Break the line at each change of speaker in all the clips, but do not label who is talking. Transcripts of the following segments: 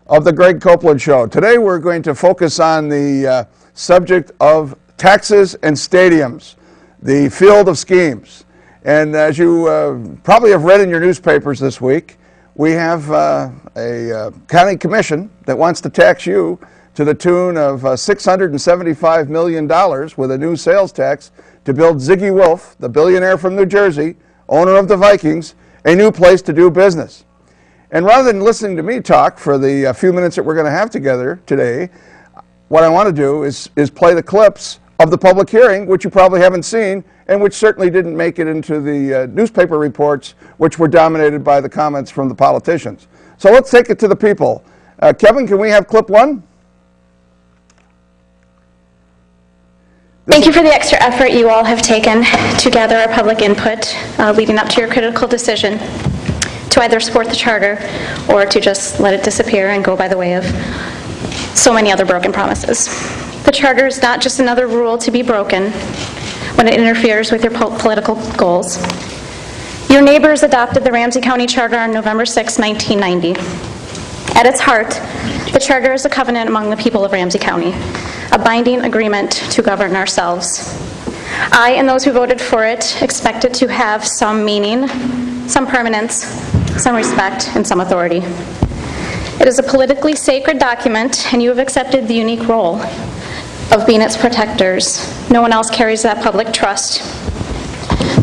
of the Greg Copeland Show. Today we're going to focus on the subject of taxes and stadiums, the field of schemes. And as you probably have read in your newspapers this week, we have a county commission that wants to tax you to the tune of $675 million with a new sales tax to build Ziggy Wolf, the billionaire from New Jersey, owner of the Vikings, a new place to do business. And rather than listening to me talk for the few minutes that we're going to have together today, what I want to do is play the clips of the public hearing, which you probably haven't seen, and which certainly didn't make it into the newspaper reports, which were dominated by the comments from the politicians. So let's take it to the people. Kevin, can we have clip one?
Thank you for the extra effort you all have taken to gather our public input leading up to your critical decision to either support the charter or to just let it disappear and go by the way of so many other broken promises. The charter is not just another rule to be broken when it interferes with your political goals. Your neighbors adopted the Ramsey County Charter on November 6, 1990. At its heart, the charter is a covenant among the people of Ramsey County, a binding agreement to govern ourselves. I and those who voted for it expect it to have some meaning, some permanence, some respect, and some authority. It is a politically sacred document, and you have accepted the unique role of being its protectors. No one else carries that public trust.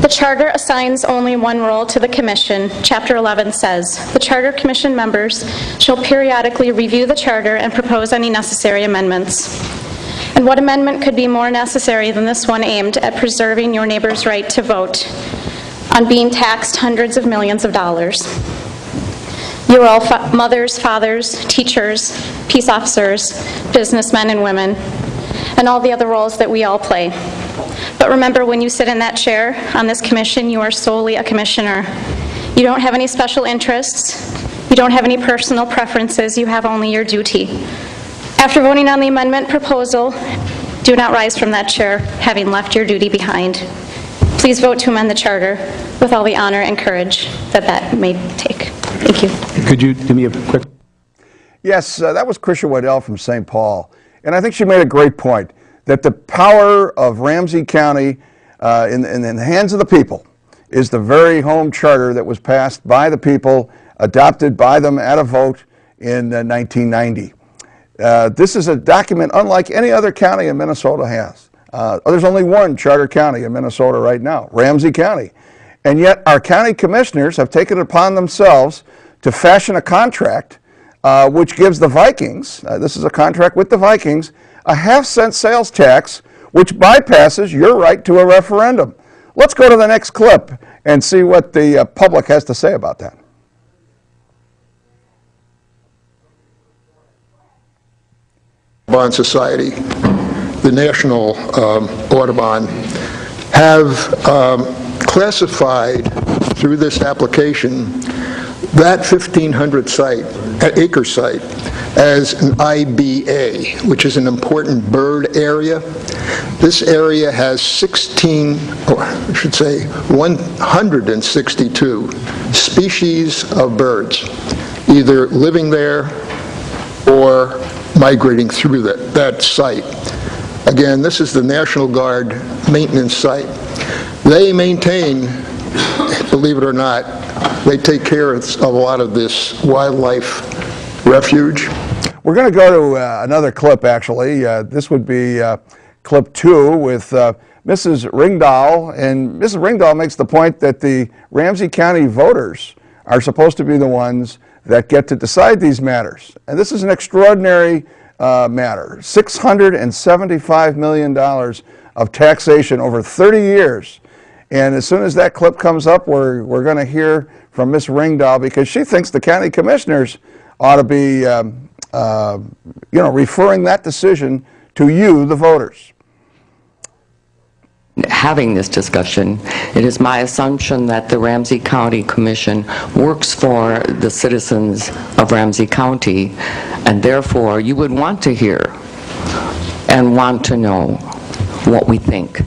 The Charter assigns only one role to the Commission. Chapter 11 says, the Charter Commission members shall periodically review the Charter and propose any necessary amendments. And what amendment could be more necessary than this one aimed at preserving your neighbor's right to vote on being taxed hundreds of millions of dollars? You are all mothers, fathers, teachers, peace officers, businessmen and women, and all the other roles that we all play. But remember, when you sit in that chair on this commission, you are solely a commissioner. You don't have any special interests. You don't have any personal preferences. You have only your duty. After voting on the amendment proposal, do not rise from that chair, having left your duty behind. Please vote to amend the charter with all the honor and courage that may take. Thank you.
Could you do me a quick?
Yes, that was Krisha Waddell from St. Paul. And I think she made a great point, that the power of Ramsey County in the hands of the people is the very home charter that was passed by the people, adopted by them at a vote in 1990. This is a document unlike any other county in Minnesota has. There's only one charter county in Minnesota right now, Ramsey County. And yet our county commissioners have taken it upon themselves to fashion a contract which gives the Vikings, this is a contract with the Vikings, a half-cent sales tax which bypasses your right to a referendum. Let's go to the next clip and see what the public has to say about that.
Audubon Society, the National Audubon, have classified through this application that 1,500 acre site as an IBA, which is an important bird area. This area has 162 species of birds, either living there or migrating through that site. Again, this is the National Guard maintenance site. They maintain, believe it or not, they take care of a lot of this wildlife refuge.
We're going to go to another clip, actually. This would be clip 2 with Mrs. Ringdahl. And Mrs. Ringdahl makes the point that the Ramsey County voters are supposed to be the ones that get to decide these matters. And this is an extraordinary matter. $675 million of taxation over 30 years. And as soon as that clip comes up, we're going to hear from Ms. Ringdahl, because she thinks the county commissioners ought to be referring that decision to you, the voters.
Having this discussion, it is my assumption that the Ramsey County Commission works for the citizens of Ramsey County, and therefore you would want to hear and want to know what we think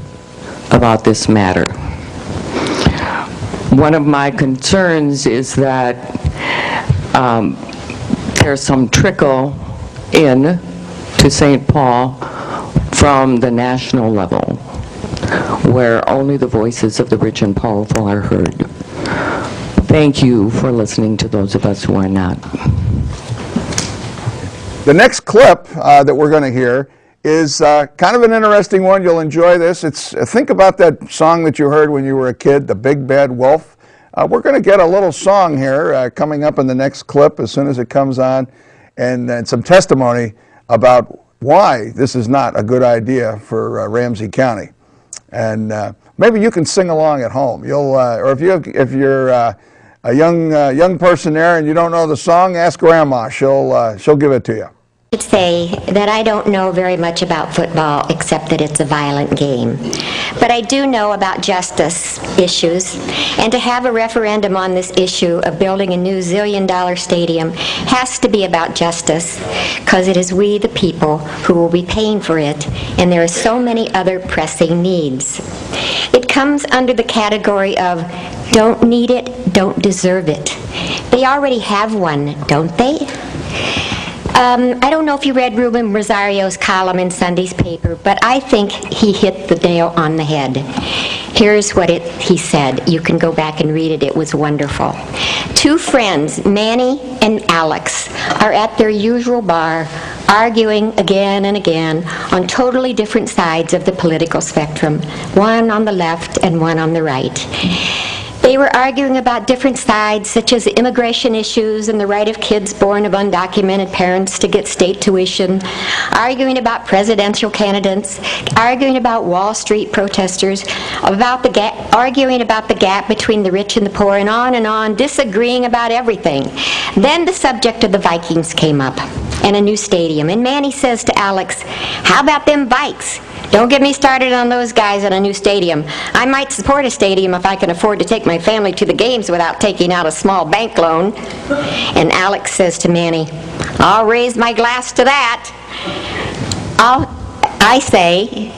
about this matter. One of my concerns is that there's some trickle in to St. Paul from the national level, where only the voices of the rich and powerful are heard. Thank you for listening to those of us who are not.
The next clip that we're going to hear is kind of an interesting one. You'll enjoy this. Think about that song that you heard when you were a kid, The Big Bad Wolf. We're going to get a little song here coming up in the next clip as soon as it comes on, and some testimony about why this is not a good idea for Ramsey County. And maybe you can sing along at home. Or if you're a young person there and you don't know the song, ask Grandma. She'll give it to you.
I should say that I don't know very much about football except that it's a violent game. But I do know about justice issues, and to have a referendum on this issue of building a new zillion-dollar stadium has to be about justice, because it is we, the people, who will be paying for it, and there are so many other pressing needs. It comes under the category of don't need it, don't deserve it. They already have one, don't they? I don't know if you read Ruben Rosario's column in Sunday's paper, but I think he hit the nail on the head. Here's what he said. You can go back and read it. It was wonderful. Two friends, Manny and Alex, are at their usual bar, arguing again and again on totally different sides of the political spectrum, one on the left and one on the right. They were arguing about different sides, such as immigration issues and the right of kids born of undocumented parents to get state tuition, arguing about presidential candidates, arguing about Wall Street protesters, arguing about the gap between the rich and the poor, and on, disagreeing about everything. Then the subject of the Vikings came up, and a new stadium. And Manny says to Alex, "How about them Vikes? Don't get me started on those guys in a new stadium. I might support a stadium if I can afford to take my family to the games without taking out a small bank loan." And Alex says to Manny, "I'll raise my glass to that."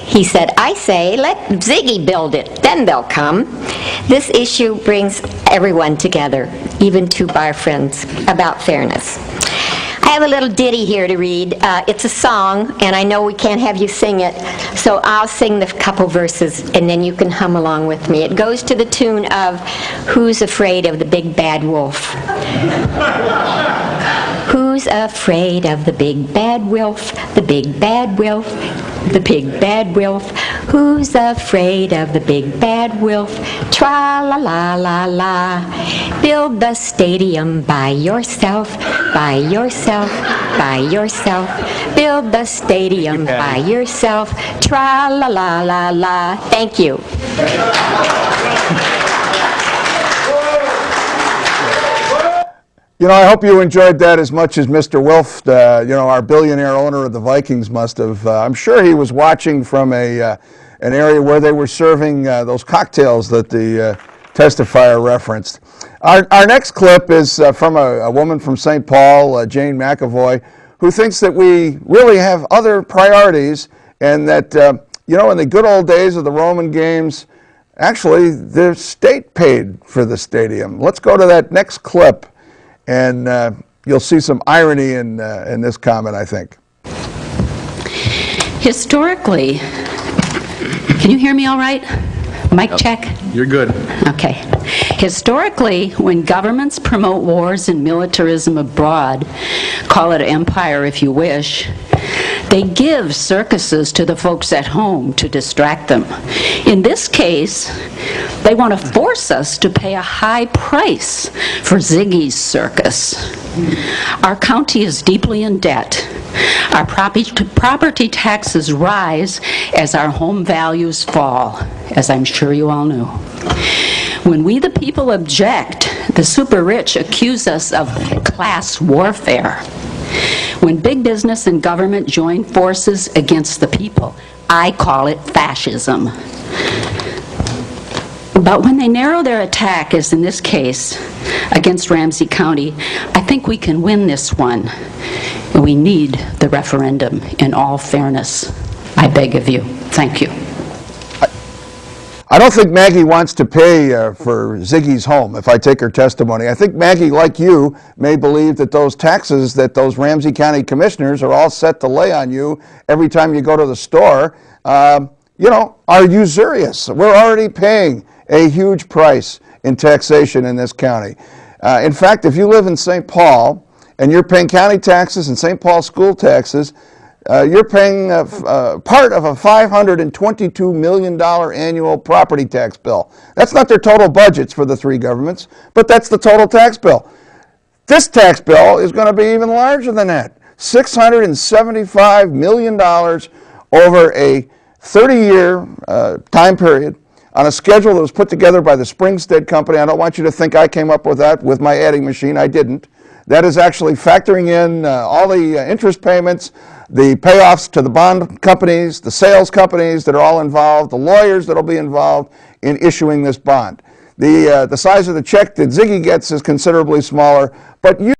He said, I say, let Ziggy build it, then they'll come. This issue brings everyone together, even two bar friends, about fairness. I have a little ditty here to read. It's a song, and I know we can't have you sing it, so I'll sing the couple verses, and then you can hum along with me. It goes to the tune of Who's Afraid of the Big Bad Wolf? Who's afraid of the big bad wolf? The big bad wolf, the big bad wolf. Who's afraid of the big bad wolf? Tra-la-la-la-la. Build the stadium by yourself, by yourself, by yourself. Build the stadium by yourself. Tra-la-la-la-la. Thank you.
You know, I hope you enjoyed that as much as Mr. Wilf, our billionaire owner of the Vikings, must have. I'm sure he was watching from an area where they were serving those cocktails that the testifier referenced. Our next clip is from a woman from St. Paul, Jane McAvoy, who thinks that we really have other priorities, and that, in the good old days of the Roman games, actually, the state paid for the stadium. Let's go to that next clip. And you'll see some irony in this comment, I think.
Historically, can you hear me all right? Mic check?
You're good.
Okay. Historically, when governments promote wars and militarism abroad, call it empire if you wish, they give circuses to the folks at home to distract them. In this case, they want to force us to pay a high price for Ziggy's circus. Our county is deeply in debt. Our property taxes rise as our home values fall, as I'm sure you all know. When we the people object, the super rich accuse us of class warfare. When big business and government join forces against the people, I call it fascism. But when they narrow their attack, as in this case, against Ramsey County, I think we can win this one. We need the referendum in all fairness. I beg of you. Thank you.
I don't think Maggie wants to pay for Ziggy's home if I take her testimony. I think Maggie, like you, may believe that those taxes that those Ramsey County commissioners are all set to lay on you every time you go to the store, are usurious. We're already paying a huge price in taxation in this county. In fact, if you live in St. Paul and you're paying county taxes and St. Paul school taxes, you're paying part of a $522 million annual property tax bill. That's not their total budgets for the three governments, but that's the total tax bill. This tax bill is going to be even larger than that. $675 million over a 30-year time period on a schedule that was put together by the Springstead Company. I don't want you to think I came up with that with my adding machine. I didn't. That is actually factoring in all the interest payments, the payoffs to the bond companies, the sales companies that are all involved, the lawyers that will be involved in issuing this bond. The size of the check that Ziggy gets is considerably smaller, but you